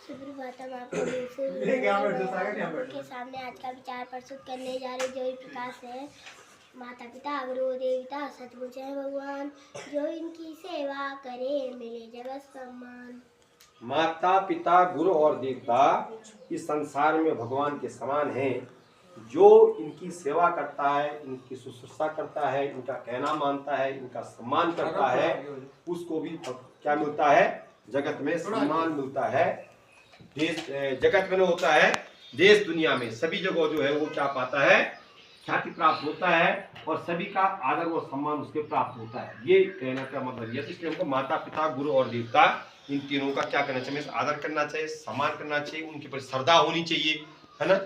सुप्रभात। हम आपको के सामने आज का विचार प्रस्तुत करने जा रहे जो प्रकाश है। माता पिता गुरु देवता सतमुच है भगवान, जो इनकी सेवा करे मिले जगत सम्मान। माता पिता गुरु और देवता इस संसार में भगवान के समान हैं। जो इनकी सेवा करता है, इनकी शुश्रूषा करता है, इनका कहना मानता है, इनका सम्मान करता है, उसको भी क्या मिलता है? जगत में सम्मान मिलता है। देश जगत में होता है, देश दुनिया में सभी जगह जो है वो क्या पाता है? ख्याति प्राप्त होता है और सभी का आदर और सम्मान उसके प्राप्त होता है। ये कहने का मतलब ये। इसलिए हमको माता पिता गुरु और देवता इन तीनों का क्या करना चाहिए? आदर करना चाहिए, सम्मान करना चाहिए, उनके प्रति श्रद्धा होनी चाहिए, है ना?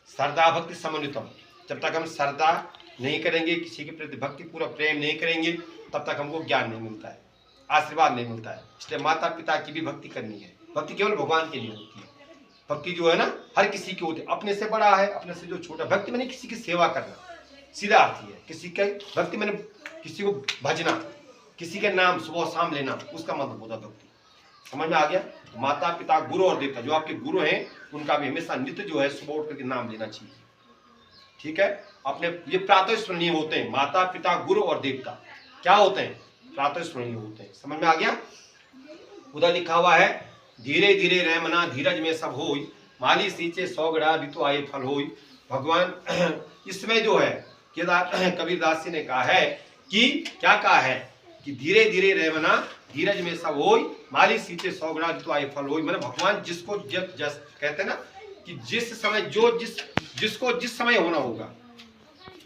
श्रद्धा भक्ति समन्वितम। जब तक हम श्रद्धा नहीं करेंगे, किसी के प्रति भक्ति पूरा प्रेम नहीं करेंगे, तब तक हमको ज्ञान नहीं मिलता है, आशीर्वाद नहीं मिलता है। इसलिए माता पिता की भी भक्ति करनी है। भक्ति केवल भगवान के लिए होती है। भक्ति जो है ना हर किसी की होती है, अपने से बड़ा है, अपने से जो छोटा। भक्ति मैंने किसी की सेवा करना, सीधा अर्थ है। किसी के भक्ति मैंने किसी को भजना, किसी के नाम सुबह शाम लेना, उसका मतलब होता भक्ति। समझ में आ गया? माता पिता गुरु और देवता जो आपके गुरु हैं, उनका भी हमेशा नित्य जो है सुबह उठ करके नाम लेना चाहिए। ठीक है? अपने ये प्रातः स्मरणीय होते हैं। माता पिता गुरु और देवता क्या होते हैं? प्रातः स्मरणीय होते हैं। समझ में आ गया? उधर लिखा हुआ है, धीरे धीरे रह मना धीरज में सब होई, माली सींचे सौ गड़ा ऋतु आए फल होई। भगवान इसमें जो है कबीरदास जी ने कहा है कि क्या कहा है कि धीरे धीरे रह मना धीरज में सब होई, माली सींचे सौ गड़ा ऋतु आए फल होई। मतलब भगवान जिसको जस कहते हैं ना कि जिस समय जिसको जिस समय होना होगा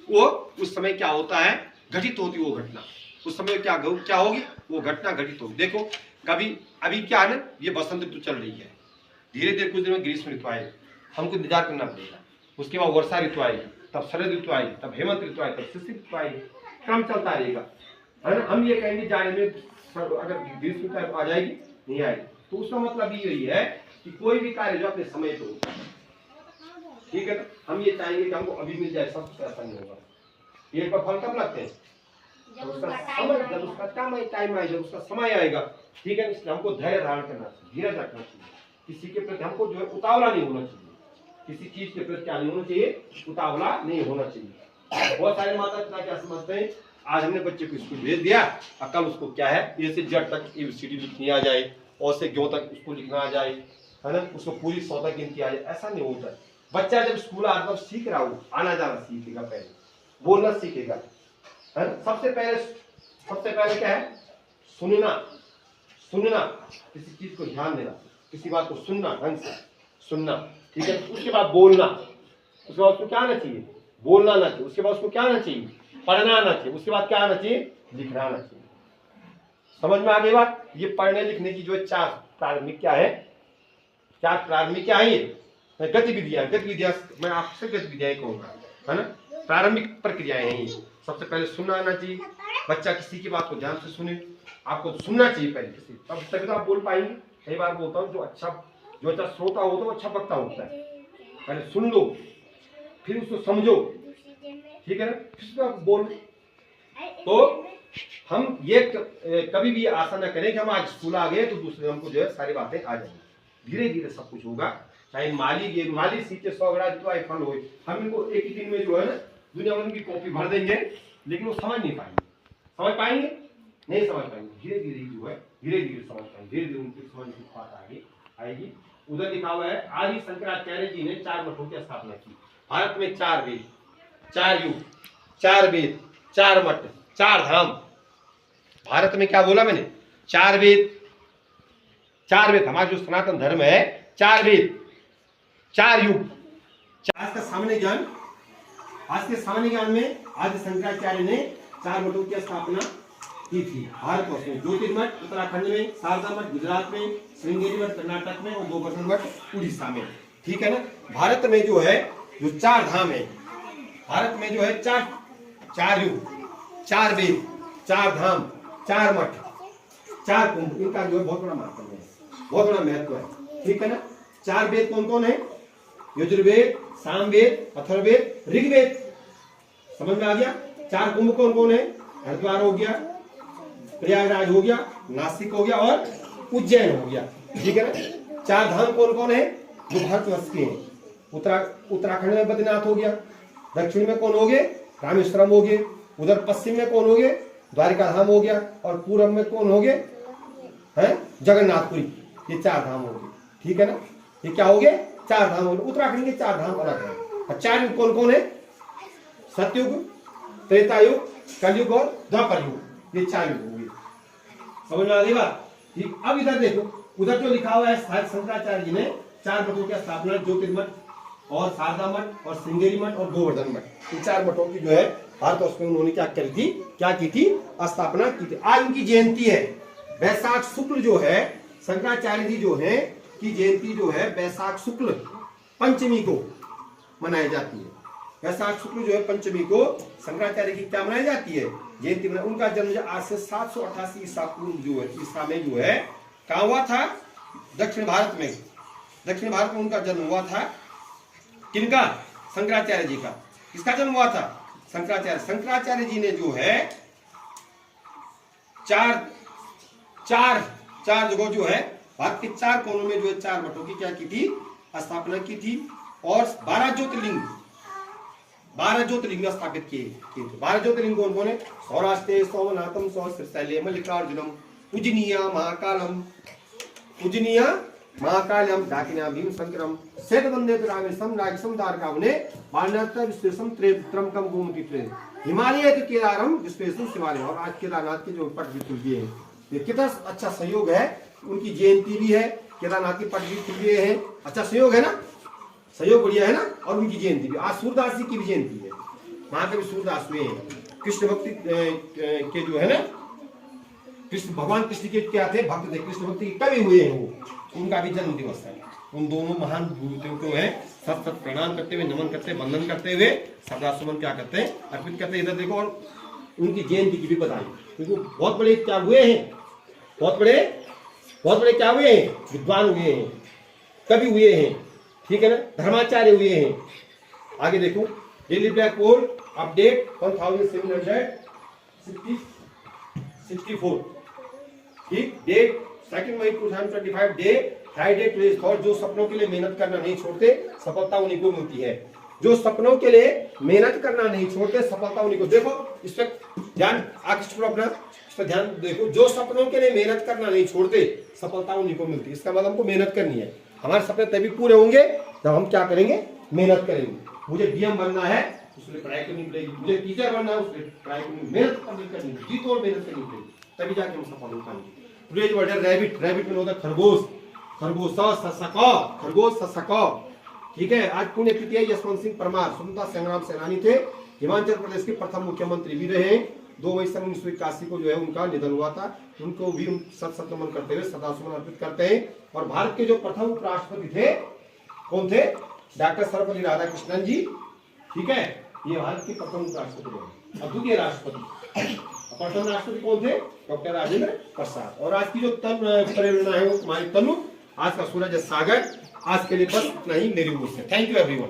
वो उस समय क्या होता है? घटित होती वो घटना। उस समय क्या होगी? वो घटना घटित होगी। देखो कभी अभी क्या है ना, ये बसंत ऋतु चल रही है, धीरे धीरे कुछ दिन में ग्रीष्म ऋतु आएगी, हमको इंतजार करना पड़ेगा। उसके बाद वर्षा ऋतु आएगी, तब शरद ऋतु आएगी, तब हेमंत ऋतु आएगी, तब शिशिर ऋतु आएगी। क्रम चलता रहेगा, है ना? हम ये कहेंगे जाने में अगर ग्रीष्म ऋतु आ जाएगी, नहीं आएगी, तो उसका मतलब यही है कि कोई भी कार्य जो अपने समय पे होता है। ठीक है ना? हम ये चाहेंगे कि हमको अभी मिल जाए, सब कुछ ऐसा नहीं होगा। पेड़ पर फल कब लगते हैं? जब उसका टाइम आएगा, उसका समय आएगा। ठीक है? इसलिए हमको धैर्य धारण करना चाहिए, धीरज रखना चाहिए। किसी के प्रति हमको जो है उतावला नहीं होना चाहिए। किसी चीज के प्रति क्या नहीं होना चाहिए? उतावला नहीं होना चाहिए। बहुत सारे माता पिता क्या समझते हैं, आज हमने बच्चे को स्कूल भेज दिया और कल उसको क्या है ए से जेड तक ABCD लिखनी आ जाए और से ग्यों तक उसको लिखना आ जाए, है ना? उसको पूरी 100 तक गिनती आ जाए। ऐसा नहीं होता है। बच्चा जब स्कूल आता सीख रहा हो, आना जाना सीखेगा, पहले बोलना सीखेगा, है ना? सबसे पहले क्या है? सुनना, किसी चीज को ध्यान देना, किसी बात को सुनना, ढंग से सुनना। ठीक है? उसके बाद बोलना, उसके बाद उसको क्या आना चाहिए? बोलना आना चाहिए। उसके बाद उसको क्या आना चाहिए? पढ़ना आना चाहिए। उसके बाद क्या आना चाहिए? लिखना आना चाहिए। समझ में आ गई बात? ये पढ़ने लिखने की जो 4 प्रारंभिक क्या है? 4 प्रारंभिक क्या है? ये गतिविधियां मैं आपसे गतिविधियां कहूंगा, है ना? प्रारंभिक प्रक्रियाएं हैं ये। सबसे पहले सुनना आना चाहिए। बच्चा किसी की बात को ध्यान से सुने, आपको सुनना चाहिए पहले किसी, तभी तो आप बोल पाएंगे। कई बार बोलता हूँ जो अच्छा श्रोता होता है वो अच्छा वक्ता होता है। पहले सुन लो, फिर उसको समझो, ठीक है ना? फिर आप बोलो। तो हम ये कभी भी आशा न करें कि हम आज स्कूल आ गए तो दूसरे हमको जो है सारी बातें आ जाएंगी। धीरे धीरे सब कुछ होगा। चाहे माली सींचे 100 गड़ा ऋतु आए फल होए। हम इनको एक ही दिन में जो है ना दुनिया भर की कॉपी भर देंगे, लेकिन वो समझ नहीं पाएंगे। समझ पाएंगे? नहीं समझ पाएंगे। धीरे धीरे जो है धीरे धीरे समझ पाएंगे, धीरे धीरे उनकी समझ की बात आएगी। उधर लिखा हुआ है, आदि शंकराचार्य जी ने 4 मठों की स्थापना की। भारत में 4 वेद, 4 युग, 4 वेद, 4 मठ, 4 धाम। भारत में क्या बोला मैंने? 4 वेद, 4 वेद। हमारा जो सनातन धर्म है 4 वेद, 4 युग। आज के सामान्य ज्ञान में आदि शंकराचार्य ने 4 मठों की स्थापना की थी। भारतवर्ष में ज्योतिर्मठ उत्तराखंड में, शारदा मठ गुजरात में, श्रृंगेरी मठ कर्नाटक में और गोवर्धन मठ उड़ीसा में। ठीक है ना? भारत में जो है जो 4 धाम है, भारत में जो है 4 युग, 4 वेद, 4 धाम, 4 मठ, 4 कुंभ, इनका जो है बहुत बड़ा महत्व है, बहुत बड़ा महत्व है। ठीक है ना? 4 वेद कौन कौन है? यजुर्वेद, सामवेद, अथर्ववेद, ऋग्वेद। समझ में आ गया? 4 कुंभ कौन कौन है? हरिद्वार हो गया, प्रयागराज हो गया, नासिक हो गया और उज्जैन हो गया। ठीक है ना? चार धाम कौन कौन है जो भारतवर्ष के हैं? उत्तराखंड में बद्रीनाथ हो गया, दक्षिण में कौन हो गए? रामेश्वरम हो गए, उधर पश्चिम में कौन हो गए? द्वारिका धाम हो गया, और पूर्व में कौन हो गए? हैं जगन्नाथपुरी। ये चार धाम हो गए, ठीक है ना। ये क्या हो गए? चार धाम हो गए। उत्तराखंड के चार धाम अलग है। और चार युग कौन कौन है? सतयुग, त्रेता युग, कलयुग और द्वापर युग। ये चार युग हो गए। समझ में आ गई बात? ठीक। अब इधर देखो, उधर जो लिखा हुआ है शंकराचार्य जी ने चार मठों की स्थापना, ज्योतिर्मठ और शारदा मठ और श्रृंगेरी मठ और गोवर्धन मठ, इन चार मठों की जो है भारतवर्ष में उन्होंने क्या की थी? स्थापना की थी। आज उनकी जयंती है वैशाख शुक्ल जो है, शंकराचार्य जी जो है की जयंती जो है वैशाख शुक्ल पंचमी को मनाई जाती है। वैशाख शुक्ल जो है पंचमी को शंकराचार्य की क्या मनाई जाती है? जयंती मनाई। उनका जन्म आज से 788 ईसा पूर्व जो है, ईसा में जो है कहाँ हुआ था? दक्षिण भारत में। दक्षिण भारत में उनका जन्म हुआ था। किनका? शंकराचार्य जी का। किसका जन्म हुआ था? शंकराचार्य जी ने जो है चार जगह जो है भारत के चार कोनों में जो है चार मठों की क्या की थी? स्थापना की थी। और 12 ज्योतिर्लिंग स्थापित किए थे। 12 ज्योतिर्लिंग कौन कौन है? सौराष्ट्र सोमनाथम सहस्रशैले मल्लिकार्जुनम पूजनीय महाकालम डाकिना भीम शंकरम सेतवंदे रामेशम राजसम द्वारकावने वारणाथ विश्वेशम त्र्यंबकम गोमती ट्रे हिमालय के केदारम विश्वेशम शिवालय। और आज केदारनाथ के जो पट भी खुल गए हैं। ये कितना अच्छा सहयोग है। उनकी जयंती भी है, केदारनाथ के पट भी खुल गए हैं। अच्छा सहयोग है ना, सहयोग बढ़िया है ना। और उनकी जयंती भी आज सूरदास जी की भी जयंती है। महाकवि सूरदास हुए हैं, कृष्ण भक्ति के जो है ना, कृष्ण भगवान कृष्ण के क्या थे? भक्त थे, कृष्ण भक्ति के कवि हुए हैं वो। उनका भी जन्म दिवस है। उन दोनों महान गुरुदेव को है सत प्रणाम करते हुए, नमन करते, वंदन करते हुए सदा सुमन क्या करते हैं? अर्पित करते हैं। इधर देखो, और उनकी जयंती की भी बधाई, क्योंकि बहुत बड़े क्या हुए हैं? बहुत बड़े क्या हुए हैं? विद्वान हुए हैं, कवि हुए हैं, ठीक है ना, धर्माचार्य हुए हैं। आगे देखो, डेली ब्लैक होल अपडेट 1764, ठीक। डेट 2 मई 2025, डे फ्राइडे टुडेज थॉट। जो सपनों के लिए मेहनत करना नहीं छोड़ते सफलता उन्हीं को मिलती है। जो सपनों के लिए मेहनत करना नहीं छोड़ते सफलता उन्हीं को। देखो इस पर ध्यान आकृष्ट करो अपना, इस पर ध्यान देखो। जो सपनों के लिए मेहनत करना नहीं छोड़ते सफलता उन्हीं को मिलती है। इसका मतलब हमको मेहनत करनी है। हमारे सपने तभी पूरे होंगे जब हम क्या करेंगे? मेहनत करेंगे। मुझे डीएम बनना है, उसमें पढ़ाई करनी पड़ेगी। मुझे टीचर बनना है, उसमें पढ़ाई करनी, मेहनत करनी जी तोड़ मेहनत करनी पड़ेगी, तभी जाके हम सफल हो पाएंगे। टुडेज वर्ड है रैबिट। रैबिट में होता है खरगोश, खरगोश, ठीक है। आज पुण्य तिथि यशवंत सिंह परमार स्वतंत्रता संग्राम सेनानी थे। हिमाचल प्रदेश के प्रथम मुख्यमंत्री भी रहे। 2 मई 1981 को जो है उनका निधन हुआ था। उनको भी सत नमन करते हुए सदासुमन अर्पित करते हैं। और भारत के जो प्रथम उपराष्ट्रपति थे कौन थे? डॉक्टर सर्वपल्ली राधाकृष्णन जी, ठीक है। ये भारत के प्रथम उपराष्ट्रपति रहे। द्वितीय राष्ट्रपति, प्रथम राष्ट्रपति कौन थे? डॉक्टर राजेंद्र प्रसाद। और आज की जो प्रेरणा है वो तुम्हारी तनु। आज का सूरज सागर। आज के लिए बस इतना ही मेरी ओर से। Thank you everyone.